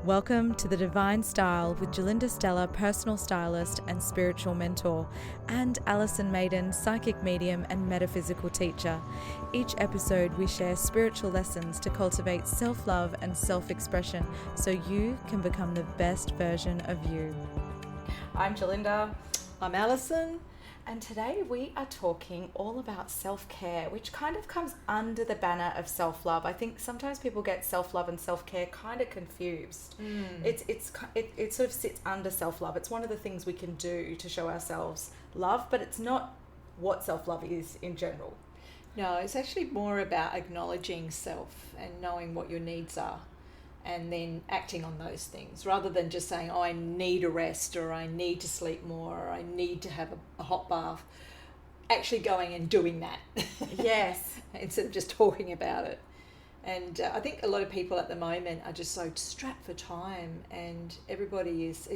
Welcome to The Divine Style with Gerlinda, Stella, personal stylist and spiritual mentor, and Alison, Maiden, psychic medium and metaphysical teacher. Each episode we share spiritual lessons to cultivate self-love and self-expression so you can become the best version of you. I'm Gerlinda. I'm Alison. And today we are talking all about self-care, which kind of comes under the banner of self-love. I think sometimes people get self-love and self-care kind of confused. It sort of sits under self-love. It's one of the things we can do to show ourselves love, but it's not what self-love is in general. No, it's actually more about acknowledging self and knowing what your needs are and then acting on those things rather than just saying, oh, I need a rest or I need to sleep more or I need to have a hot bath. Actually going and doing that. Yes. Instead of just talking about it. And I think a lot of people at the moment are just so strapped for time, and everybody is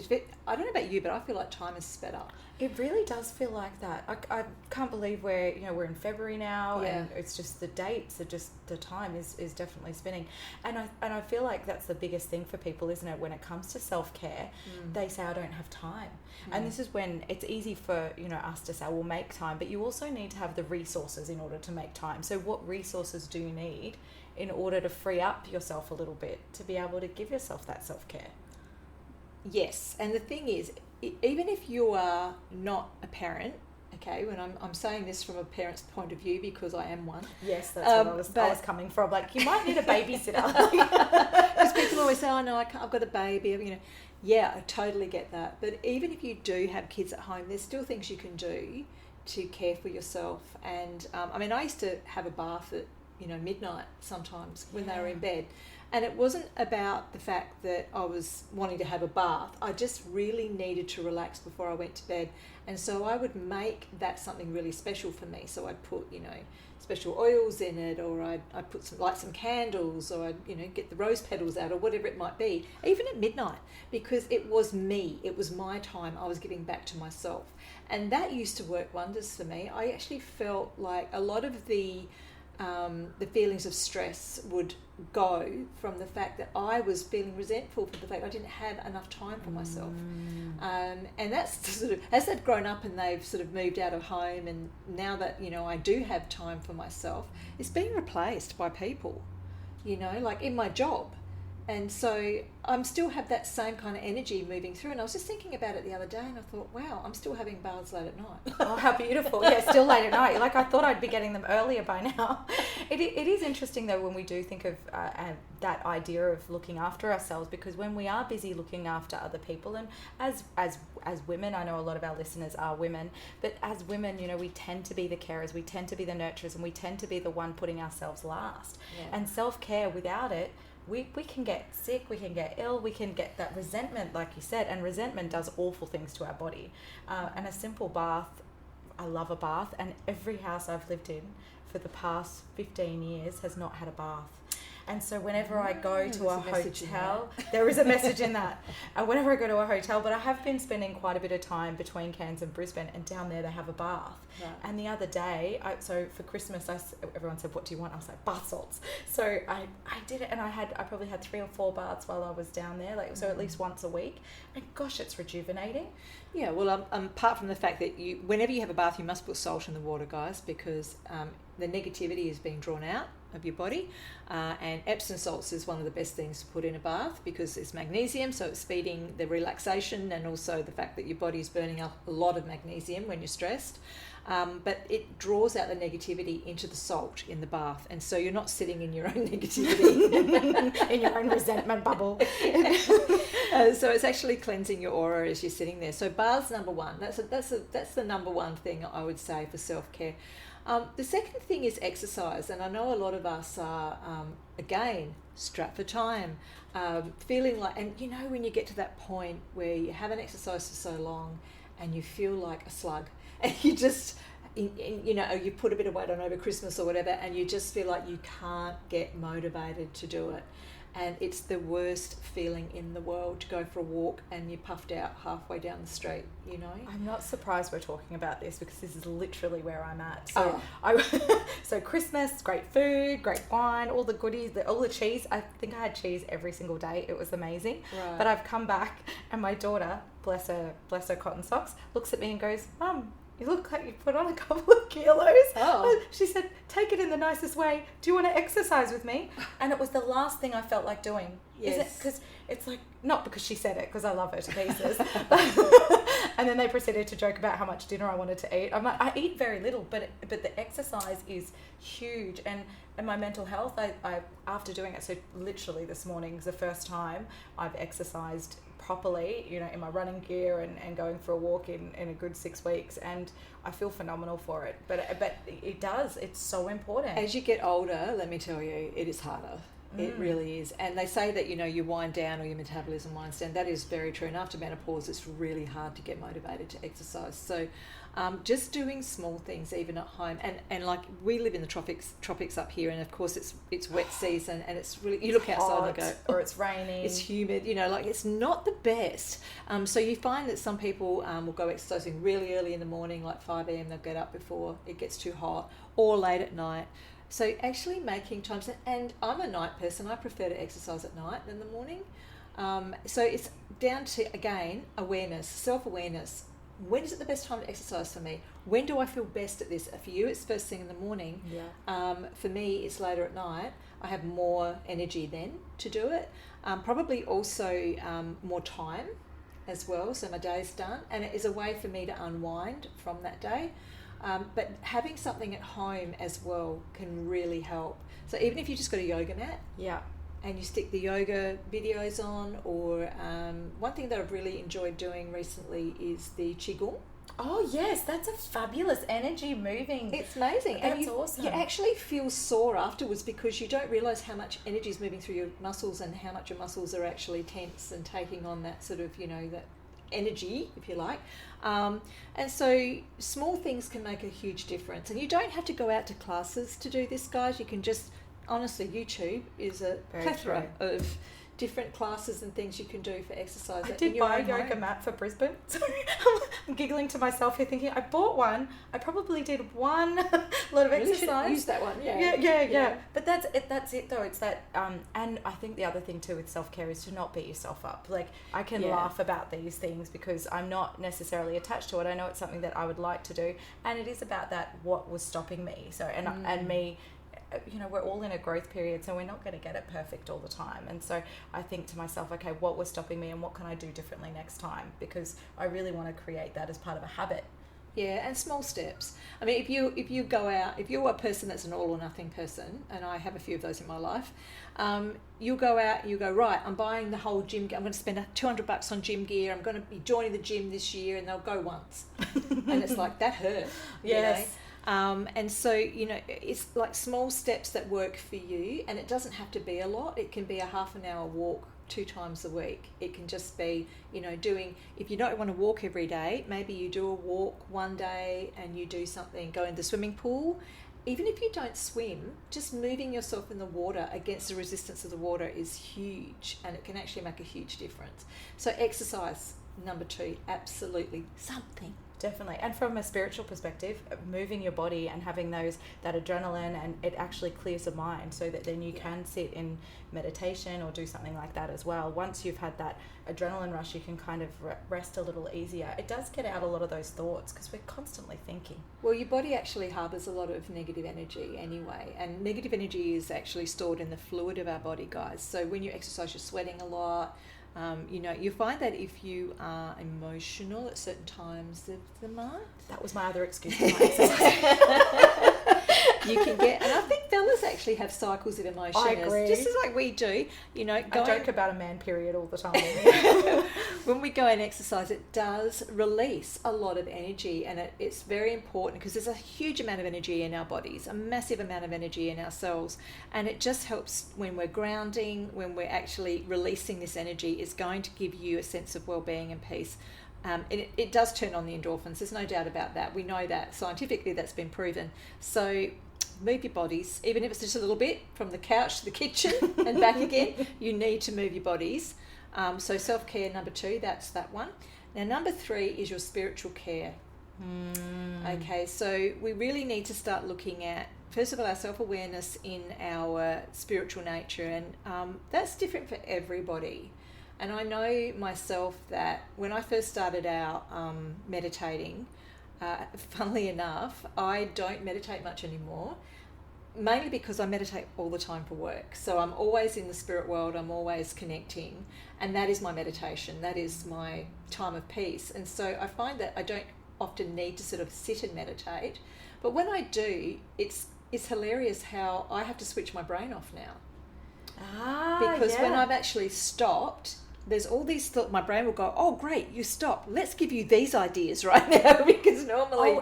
I don't know about you, but I feel like time is sped up. It really does feel like that. I can't believe we're in February now, and it's just the dates are just, the time is definitely spinning. And I feel like that's the biggest thing for people, isn't it? When it comes to self-care, they say, I don't have time. And this is when it's easy for, us to say, we'll make time, but you also need to have the resources in order to make time. So what resources do you need in order to free up yourself a little bit to be able to give yourself that self-care? Yes, and the thing is, even if you are not a parent, okay, when I'm saying this from a parent's point of view because I am one. Yes, that's what I was coming from. Like, you might need a babysitter. Because people always say, oh no, I've got a baby, Yeah, I totally get that. But even if you do have kids at home, there's still things you can do to care for yourself. And I used to have a bath at midnight sometimes when they were in bed. And it wasn't about the fact that I was wanting to have a bath. I just really needed to relax before I went to bed. And so I would make that something really special for me. So I'd put, special oils in it, or I'd light some candles, or I'd, get the rose petals out, or whatever it might be, even at midnight, because it was me. It was my time. I was giving back to myself. And that used to work wonders for me. I actually felt like a lot of the feelings of stress would go from the fact that I was feeling resentful for the fact I didn't have enough time for myself. And that's sort of, as they've grown up and they've sort of moved out of home, and now that, I do have time for myself, it's being replaced by people, like in my job. And so I'm still have that same kind of energy moving through. And I was just thinking about it the other day, and I thought, wow, I'm still having baths late at night. Oh, how beautiful. Yeah, still late at night. Like, I thought I'd be getting them earlier by now. It is interesting, though, when we do think of that idea of looking after ourselves, because when we are busy looking after other people, and as women, I know a lot of our listeners are women, but as women, we tend to be the carers, we tend to be the nurturers, and we tend to be the one putting ourselves last. Yeah. And self-care, without it, we can get sick, we can get ill, we can get that resentment, like you said, and resentment does awful things to our body. And a simple bath, I love a bath, and every house I've lived in for the past 15 years has not had a bath. And so whenever I go to a hotel, there is a message in that. Whenever I go to a hotel, but I have been spending quite a bit of time between Cairns and Brisbane, and down there they have a bath. Right. And the other day, so for Christmas, everyone said, what do you want? I was like, bath salts. So I did it, and I probably had 3 or 4 baths while I was down there, so at least once a week. And gosh, it's rejuvenating. Yeah, well, apart from the fact that whenever you have a bath, you must put salt in the water, guys, because the negativity is being drawn out of your body, and Epsom salts is one of the best things to put in a bath because it's magnesium, so it's speeding the relaxation, and also the fact that your body is burning up a lot of magnesium when you're stressed, but it draws out the negativity into the salt in the bath, and so you're not sitting in your own negativity in your own resentment bubble. So it's actually cleansing your aura as you're sitting there. So bath's number one. That's the number one thing I would say for self-care. The second thing is exercise, and I know a lot of us are, again, strapped for time, feeling like, and when you get to that point where you haven't exercised for so long and you feel like a slug, and you just, you put a bit of weight on over Christmas or whatever, and you just feel like you can't get motivated to do it. And it's the worst feeling in the world to go for a walk and you're puffed out halfway down the street, you know. I'm not surprised we're talking about this because this is literally where I'm at. So so Christmas, great food, great wine, all the goodies, all the cheese. I think I had cheese every single day. It was amazing. Right. But I've come back and my daughter, bless her cotton socks, looks at me and goes, "Mum, you look like you put on a couple of kilos." Oh. She said, "Take it in the nicest way. Do you want to exercise with me?" And it was the last thing I felt like doing. Yes. Because it's like, not because she said it, because I love her to pieces. And then they proceeded to joke about how much dinner I wanted to eat. I'm like, I eat very little, but the exercise is huge. And my mental health, I after doing it, so literally this morning is the first time I've exercised properly, you know, in my running gear and going for a walk in a good 6 weeks, and I feel phenomenal for it. But it's so important. As you get older, let me tell you, it is harder. It really is. And they say that, you know, you wind down or your metabolism winds down. That is very true. And after menopause, it's really hard to get motivated to exercise. So just doing small things, even at home. And like, we live in the tropics up here. And of course, it's wet season and it's really, you look outside and go, or it's raining. It's humid, you know, like it's not the best. So you find that some people will go exercising really early in the morning, like 5 a.m. They'll get up before it gets too hot, or late at night. So actually making times, and I'm a night person, I prefer to exercise at night than the morning. So it's down to, again, awareness, self-awareness. When is it the best time to exercise for me? When do I feel best at this? For you, it's first thing in the morning. Yeah. For me, it's later at night. I have more energy then to do it. Probably also more time as well, so my day's done. And it is a way for me to unwind from that day. But having something at home as well can really help. So even if you just got a yoga mat, Yeah. and you stick the yoga videos on, or one thing that I've really enjoyed doing recently is the qigong. Oh yes, that's a fabulous energy moving. It's amazing. That's and you, awesome. You actually feel sore afterwards because you don't realise how much energy is moving through your muscles and how much your muscles are actually tense and taking on that sort of, you know, that energy, if you like. And so small things can make a huge difference. And you don't have to go out to classes to do this, guys. You can just, honestly, YouTube is a plethora of different classes and things you can do for exercise. I did buy a yoga mat for Brisbane. Sorry, I'm giggling to myself here thinking, I bought one. I probably did one lot of exercise. Use that one, Yeah. But that's it though. It's that, and I think the other thing too with self-care is to not beat yourself up. Like, I can laugh about these things because I'm not necessarily attached to it. I know it's something that I would like to do, and it is about that, what was stopping me. So, and me, you know, we're all in a growth period, so we're not going to get it perfect all the time. And so I think to myself, okay, what was stopping me and what can I do differently next time? Because I really want to create that as part of a habit. Yeah, and small steps. I mean, if you go out, if you're a person that's an all or nothing person, and I have a few of those in my life, you'll go out, you go, right, I'm buying the whole gym, I'm going to spend $200 on gym gear, I'm going to be joining the gym this year, and they'll go once. And it's like, that hurt. Yes. You know? And so, you know, it's like small steps that work for you, and it doesn't have to be a lot. It can be a half an hour walk 2 times a week. It can just be, you know, if you don't want to walk every day, maybe you do a walk one day and you do something, go in the swimming pool. Even if you don't swim, just moving yourself in the water against the resistance of the water is huge, and it can actually make a huge difference. So exercise, number 2, absolutely something. Definitely. And from a spiritual perspective, moving your body and having that adrenaline, and it actually clears the mind so that then you can sit in meditation or do something like that as well. Once you've had that adrenaline rush, you can kind of rest a little easier. It does get out a lot of those thoughts because we're constantly thinking. Well, your body actually harbours a lot of negative energy anyway, and negative energy is actually stored in the fluid of our body, guys. So when you exercise, you're sweating a lot. You know, you find that if you are emotional at certain times of the month. That was my other excuse for my exercise. You can get, and I think fellas actually have cycles of emotion. I agree. Just as like we do, you know. I joke about a man period all the time. When we go and exercise, it does release a lot of energy, and it's very important because there's a huge amount of energy in our bodies, a massive amount of energy in our cells, and it just helps when we're grounding, when we're actually releasing this energy. It's going to give you a sense of well-being and peace. It does turn on the endorphins. There's no doubt about that. We know that scientifically, that's been proven. So move your bodies, even if it's just a little bit from the couch to the kitchen and back again. You need to move your bodies. So self-care, number 2, that's that one. Now, number 3 is your spiritual care. Okay, so we really need to start looking at, first of all, our self-awareness in our spiritual nature, and that's different for everybody. And I know myself that when I first started out meditating, funnily enough, I don't meditate much anymore, mainly because I meditate all the time for work. So I'm always in the spirit world, I'm always connecting, and that is my meditation, that is my time of peace. And so I find that I don't often need to sort of sit and meditate, but when I do, it's hilarious how I have to switch my brain off now. Because when I've actually stopped, there's all these thoughts, my brain will go, oh great, you stopped, let's give you these ideas right now, because normally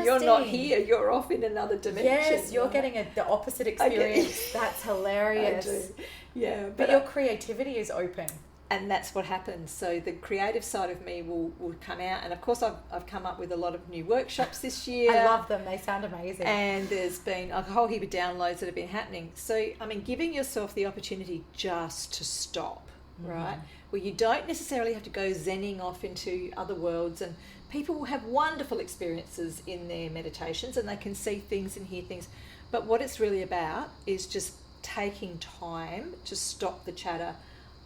you're not here, you're off in another dimension. Yes, you're getting the opposite experience. That's hilarious. I do. Yeah, but your creativity is open. And that's what happens. So the creative side of me will come out. And of course, I've come up with a lot of new workshops this year. I love them. They sound amazing. And there's been a whole heap of downloads that have been happening. So, I mean, giving yourself the opportunity just to stop, right? Where you don't necessarily have to go zenning off into other worlds. And people will have wonderful experiences in their meditations and they can see things and hear things. But what it's really about is just taking time to stop the chatter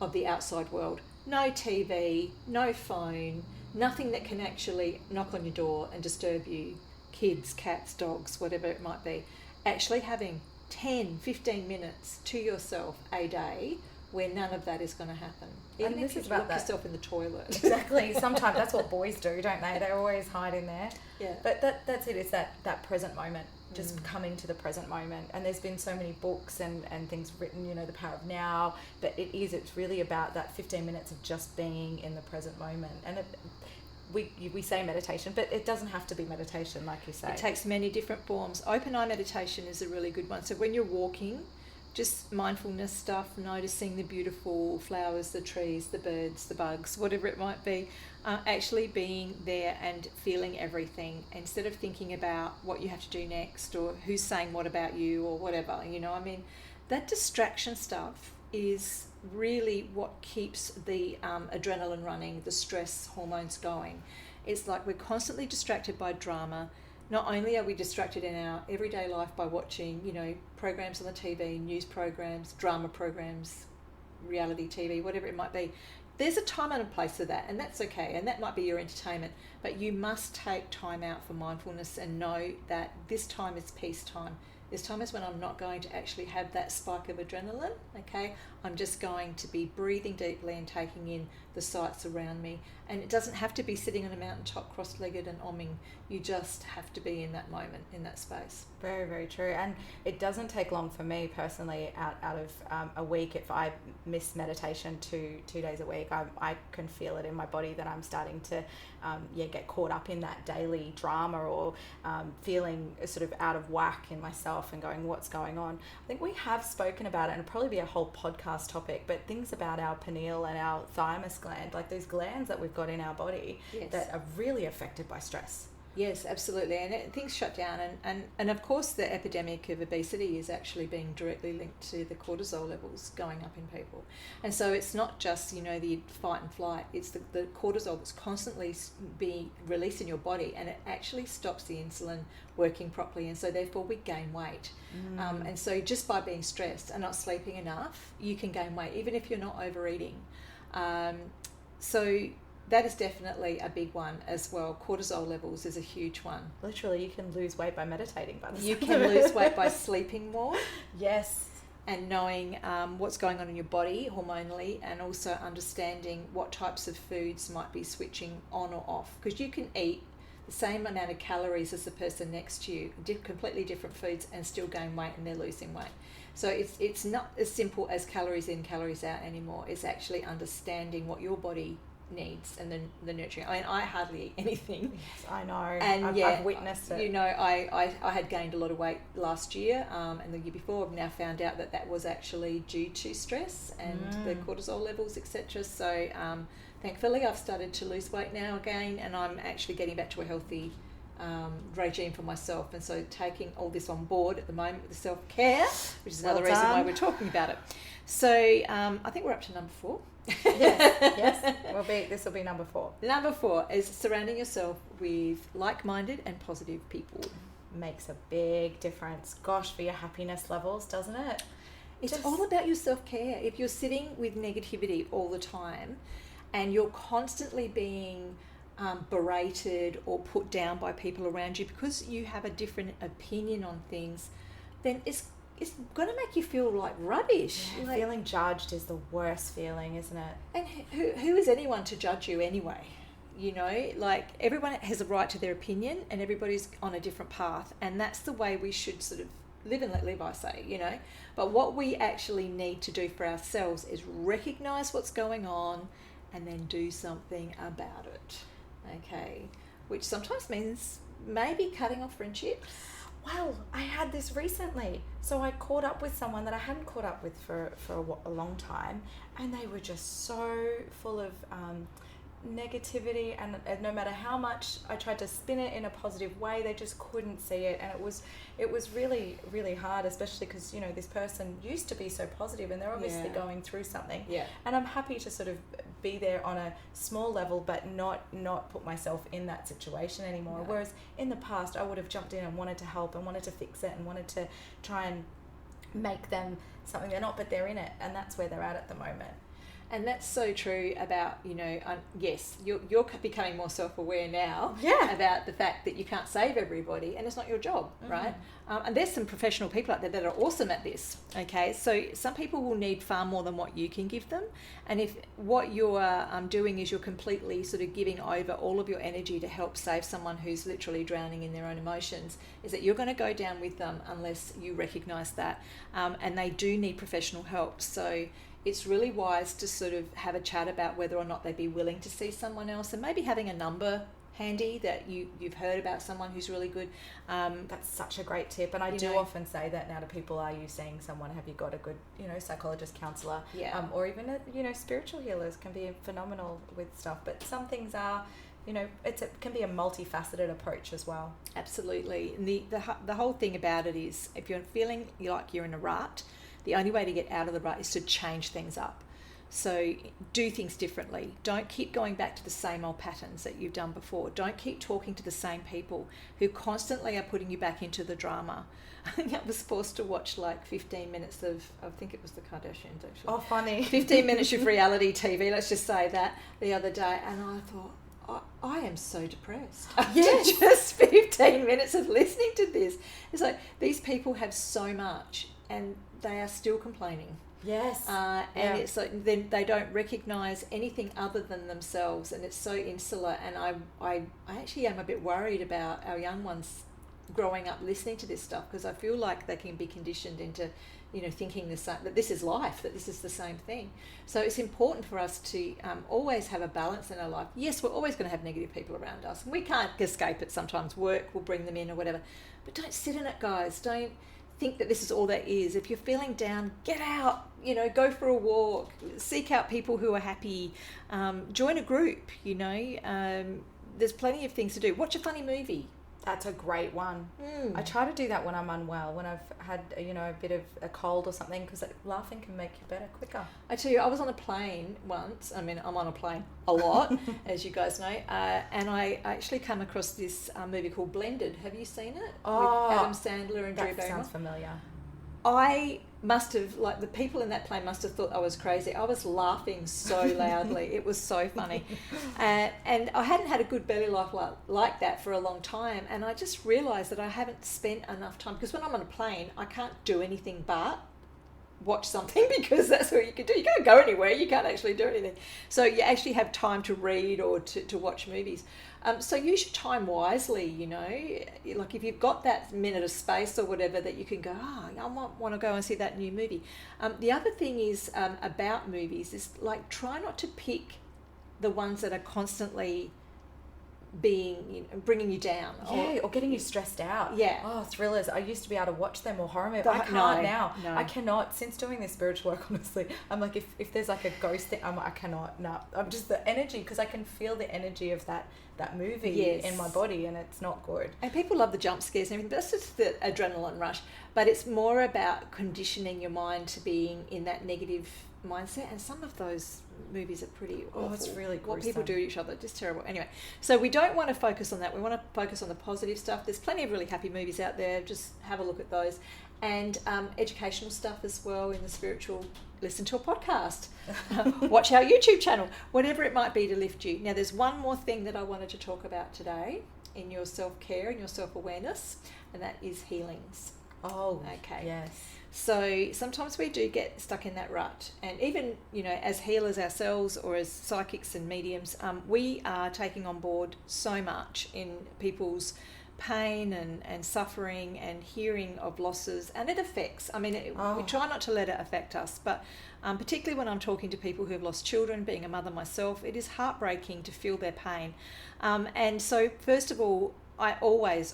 of the outside world. No TV, no phone, nothing that can actually knock on your door and disturb you. Kids, cats, dogs, whatever it might be. Actually having 10, 15 minutes to yourself a day where none of that is going to happen. Even if you lock yourself in the toilet. Exactly. Sometimes that's what boys do, don't they? They always hide in there. Yeah. But that's it. It's that present moment. Just coming to the present moment. And there's been so many books and things written, The Power of Now, but it's really about that 15 minutes of just being in the present moment. And we say meditation, but it doesn't have to be meditation, like you say. It takes many different forms. Open eye meditation is a really good one. So when you're walking, just mindfulness stuff, noticing the beautiful flowers, the trees, the birds, the bugs, whatever it might be, actually being there and feeling everything instead of thinking about what you have to do next or who's saying what about you or whatever, that distraction stuff is really what keeps the adrenaline running, the stress hormones going. It's like we're constantly distracted by drama. Not only are we distracted in our everyday life by watching, programs on the TV, news programs, drama programs, reality TV, whatever it might be. There's a time and a place for that, and that's okay, and that might be your entertainment. But you must take time out for mindfulness and know that this time is peace time. This time is when I'm not going to actually have that spike of adrenaline, okay? I'm just going to be breathing deeply and taking in the sights around me. And it doesn't have to be sitting on a mountaintop cross-legged and omming. You just have to be in that moment, in that space. Very, very true. And it doesn't take long for me personally out of a week. If I miss meditation two days a week, I can feel it in my body that I'm starting to get caught up in that daily drama or feeling sort of out of whack in myself and going, what's going on? I think we have spoken about it, and it'll probably be a whole podcast topic, but things about our pineal and our thymus gland, like those glands that we've got in our body that are really affected by stress. Yes, absolutely. And things shut down. And of course, the epidemic of obesity is actually being directly linked to the cortisol levels going up in people. And so it's not just, the fight and flight. It's the cortisol that's constantly being released in your body, and it actually stops the insulin working properly. And so therefore we gain weight. And so just by being stressed and not sleeping enough, you can gain weight, even if you're not overeating. So that is definitely a big one as well. Cortisol levels is a huge one. Literally, you can lose weight by meditating. You can lose weight by sleeping more. Yes. And knowing what's going on in your body hormonally, and also understanding what types of foods might be switching on or off. Because you can eat the same amount of calories as the person next to you, completely different foods, and still gain weight and they're losing weight. So it's not as simple as calories in, calories out anymore. It's actually understanding what your body needs and the nurturing. I mean, I hardly eat anything. Yes, I know. And I've witnessed it. I had gained a lot of weight last year and the year before. I've now found out that was actually due to stress and the cortisol levels, etc. So thankfully I've started to lose weight now again, and I'm actually getting back to a healthy regime for myself, and so taking all this on board at the moment with the self-care, which is another reason why we're talking about it. So I think we're up to number 4. Yes. This will be number 4. Number 4 is surrounding yourself with like-minded and positive people. Makes a big difference. Gosh, for your happiness levels, doesn't it? It's all about your self-care. If you're sitting with negativity all the time and you're constantly being berated or put down by people around you because you have a different opinion on things, then it's going to make you feel like rubbish. Yeah, like, feeling judged is the worst feeling, isn't it? And who is anyone to judge you anyway? You know, like, everyone has a right to their opinion and everybody's on a different path, and that's the way we should sort of live and let live, I say, you know. But what we actually need to do for ourselves is recognise what's going on and then do something about it, okay? Which sometimes means maybe cutting off friendships. Well, I had this recently. So I caught up with someone that I hadn't caught up with for a long time, and they were just so full of negativity, and no matter how much I tried to spin it in a positive way, they just couldn't see it, and it was really, really hard, especially because, you know, this person used to be so positive and they're obviously going through something. And I'm happy to sort of be there on a small level, but not put myself in that situation anymore. Whereas in the past I would have jumped in and wanted to help and wanted to fix it and wanted to try and make them something they're not, but they're in it, and that's where they're at the moment. And that's so true about, you know, yes, you're becoming more self-aware now about the fact that you can't save everybody, and it's not your job, right? And there's some professional people out there that are awesome at this, okay? So some people will need far more than what you can give them. And if what you're doing is you're completely sort of giving over all of your energy to help save someone who's literally drowning in their own emotions, is that you're going to go down with them unless you recognise that. And they do need professional help. So it's really wise to sort of have a chat about whether or not they'd be willing to see someone else, and maybe having a number handy that you've heard about someone who's really good. That's such a great tip, and I do often say that now to people: are you seeing someone? Have you got a good, you know, psychologist, counsellor, or even you know, spiritual healers can be phenomenal with stuff. But some things are, you know, it can be a multifaceted approach as well. Absolutely. And the whole thing about it is, if you're feeling like you're in a rut, the only way to get out of the rut is to change things up. So do things differently. Don't keep going back to the same old patterns that you've done before. Don't keep talking to the same people who constantly are putting you back into the drama. I think I was forced to watch like 15 minutes of, I think it was the Kardashians actually. Oh, funny. 15 minutes of reality TV, let's just say that, the other day. And I thought, I am so depressed. Yes. Just 15 minutes of listening to this. It's like, these people have so much and they are still complaining. Yes. And it's like, then they don't recognise anything other than themselves, and it's so insular. And I actually am a bit worried about our young ones growing up listening to this stuff, because I feel like they can be conditioned into, you know, thinking the same, that this is life, that this is the same thing. So it's important for us to always have a balance in our life. Yes, we're always going to have negative people around us, and we can't escape it. Sometimes work will bring them in or whatever, but don't sit in it, guys. Don't think that this is all there is. If you're feeling down, get out, you know, go for a walk, seek out people who are happy, join a group, you know, there's plenty of things to do. Watch a funny movie. That's a great one. I try to do that when I'm unwell, when I've had, you know, a bit of a cold or something, because laughing can make you better quicker. I tell you, I was on a plane once. I mean, I'm on a plane a lot, as you guys know, and I actually come across this movie called Blended. Have you seen it? Oh, with Adam Sandler and Drew Barrymore. That sounds familiar. I must have, like, the people in that plane must have thought I was crazy. I was laughing so loudly. It was so funny. And I hadn't had a good belly laugh like that for a long time. And I just realised that I haven't spent enough time, because when I'm on a plane, I can't do anything but watch something, because that's what you can do. You can't go anywhere. You can't actually do anything. So you actually have time to read or to watch movies. So use your time wisely, you know. Like, if you've got that minute of space or whatever that you can go, I might want to go and see that new movie. The other thing is about movies is, like, try not to pick the ones that are constantly bringing you down. Or getting you stressed out. Yeah. Oh, thrillers. I used to be able to watch them, or horror movies. No, I can't now. No. I cannot. Since doing this spiritual work, honestly, I'm like, if there's like a ghost thing, I cannot. No, I'm just the energy, because I can feel the energy of that movie in my body, and it's not good. And people love the jump scares and everything, but that's just the adrenaline rush. But it's more about conditioning your mind to being in that negative mindset, and some of those movies are pretty awful. It's really gruesome. What people do to each other, just terrible. Anyway, so we don't want to focus on that. We want to focus on the positive stuff. There's plenty of really happy movies out there. Just have a look at those. And educational stuff as well in the spiritual. Listen to a podcast. Watch our YouTube channel. Whatever it might be to lift you. Now, there's one more thing that I wanted to talk about today in your self-care and your self-awareness, and that is healings. Oh, okay. Yes. So sometimes we do get stuck in that rut, and even, as healers ourselves or as psychics and mediums, we are taking on board so much in people's pain and suffering and hearing of losses, and it affects. We try not to let it affect us, but particularly when I'm talking to people who have lost children, being a mother myself, it is heartbreaking to feel their pain. And so first of all, I always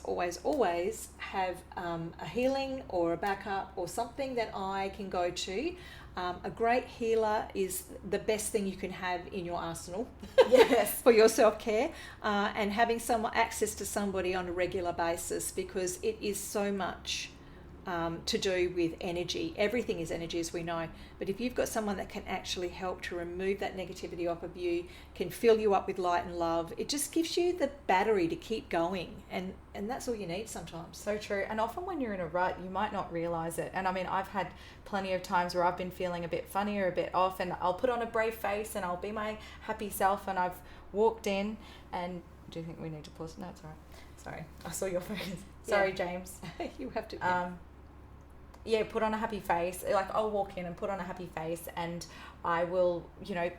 have a healing or a backup or something that I can go to. A great healer is the best thing you can have in your arsenal. Yes. For your self-care, and having access to somebody on a regular basis, because it is so much to do with energy. Everything is energy, as we know. But if you've got someone that can actually help to remove that negativity off of you, can fill you up with light and love, it just gives you the battery to keep going. And that's all you need sometimes. So true. And often when you're in a rut, you might not realize it. And I've had plenty of times where I've been feeling a bit funny or a bit off, and I'll put on a brave face and I'll be my happy self, and I've walked in and... Do you think we need to pause? No, it's all right. Sorry. I saw your face. Sorry, James. You have to... put on a happy face. Like, I'll walk in and put on a happy face, and I will,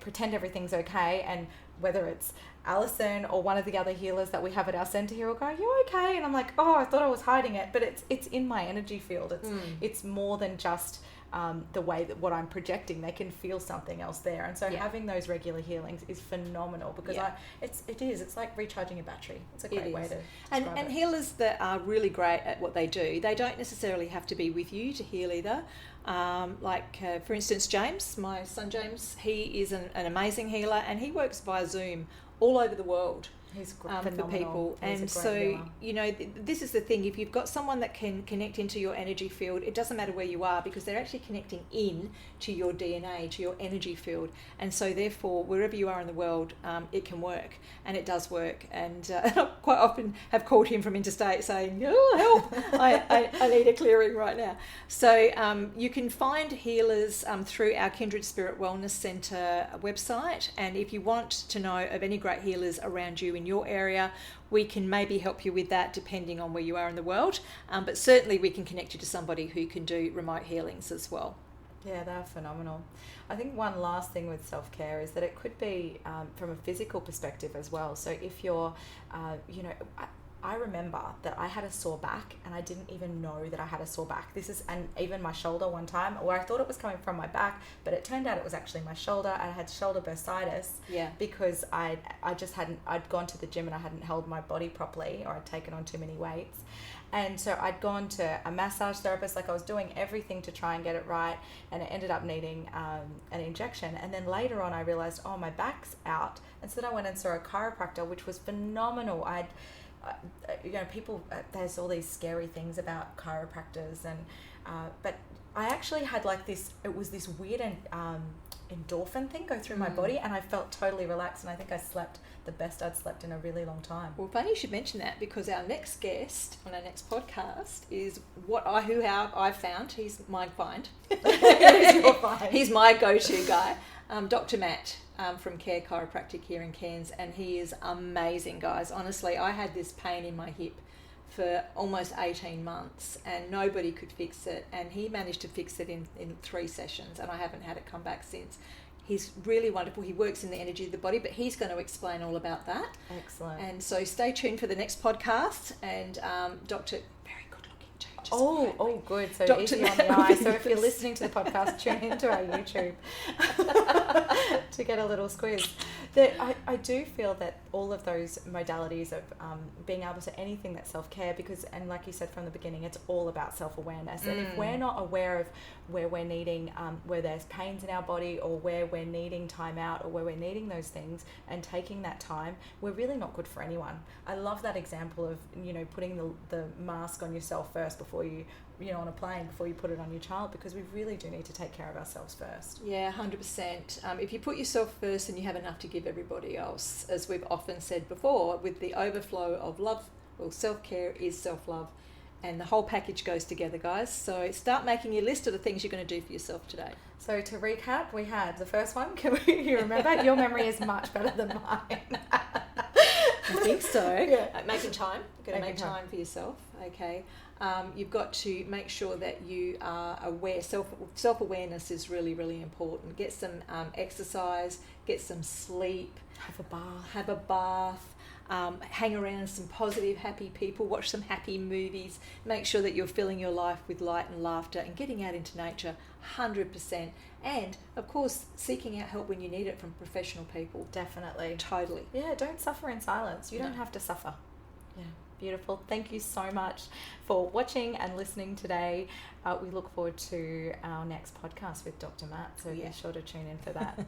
pretend everything's okay. And whether it's Alison or one of the other healers that we have at our centre here will go, "You okay?" And I'm like, "Oh, I thought I was hiding it," but it's in my energy field. It's more than just the way that what I'm projecting. They can feel something else there, and so having those regular healings is phenomenal, because it's like recharging a battery. It's a great way to describe it. And healers that are really great at what they do, they don't necessarily have to be with you to heal either. For instance, James, my son James, he is an amazing healer, and he works via Zoom all over the world. He's for people. And so, this is the thing. If you've got someone that can connect into your energy field, it doesn't matter where you are, because they're actually connecting in to your DNA, to your energy field. And so therefore, wherever you are in the world, it can work, and it does work. And I quite often have called him from interstate saying, "Oh, help, I need a clearing right now." So you can find healers through our Kindred Spirit Wellness Centre website. And if you want to know of any great healers around you in your area, we can maybe help you with that depending on where you are in the world, but certainly we can connect you to somebody who can do remote healings as well. Yeah, they're phenomenal. I think one last thing with self-care is that it could be from a physical perspective as well. So if you're I remember that I had a sore back, and I didn't even know that I had a sore back. And even my shoulder one time, where I thought it was coming from my back, but it turned out it was actually my shoulder. I had shoulder bursitis because I'd gone to the gym and I hadn't held my body properly, or I'd taken on too many weights. And so I'd gone to a massage therapist, like I was doing everything to try and get it right, and it ended up needing an injection. And then later on I realized, my back's out. And so then I went and saw a chiropractor, which was phenomenal. People, there's all these scary things about chiropractors, and but I actually had it was this weird endorphin thing go through my body, and I felt totally relaxed, and I think I slept the best I'd slept in a really long time. Well, funny you should mention that, because our next guest on our next podcast is I've found. He's my find. He's your find. He's my go-to guy, Dr. Matt. From Care Chiropractic here in Cairns, and he is amazing, guys. Honestly, I had this pain in my hip for almost 18 months, and nobody could fix it, and he managed to fix it in 3 sessions, and I haven't had it come back since. He's really wonderful. He works in the energy of the body, but he's going to explain all about that. Excellent. And so stay tuned for the next podcast, and Dr. Oh, good. So easy on the eye. So if you're listening to the podcast, tune into our YouTube to get a little squeeze. I do feel that all of those modalities of being able to anything that's self-care, because, and like you said from the beginning, it's all about self-awareness. And if we're not aware of where we're needing, where there's pains in our body, or where we're needing time out, or where we're needing those things and taking that time, we're really not good for anyone. I love that example of, putting the mask on yourself first before you on a plane, before you put it on your child, because we really do need to take care of ourselves first. Yeah, 100%. If you put yourself first, and you have enough to give everybody else, as we've often said before, with the overflow of love, well, self-care is self-love, and the whole package goes together, guys. So start making your list of the things you're going to do for yourself today. So to recap, we had the first one. You remember? Your memory is much better than mine. I think so. Yeah. Making time. You've got to make time for yourself. Okay. You've got to make sure that you are aware. Self-awareness is really, really important. Get some exercise, get some sleep. Have a bath. Hang around some positive, happy people. Watch some happy movies. Make sure that you're filling your life with light and laughter and getting out into nature 100%. And, of course, seeking out help when you need it from professional people. Definitely. Totally. Yeah, don't suffer in silence. You don't have to suffer. Yeah. Beautiful. Thank you so much for watching and listening today. We look forward to our next podcast with Dr. Matt, so be sure to tune in for that.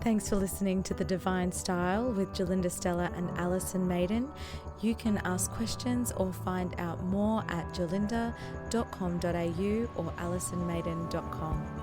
Thanks for listening to The Divine Style with Gerlinda, Stella and Alison Maiden. You can ask questions or find out more at gerlinda.com.au or alisonmaiden.com.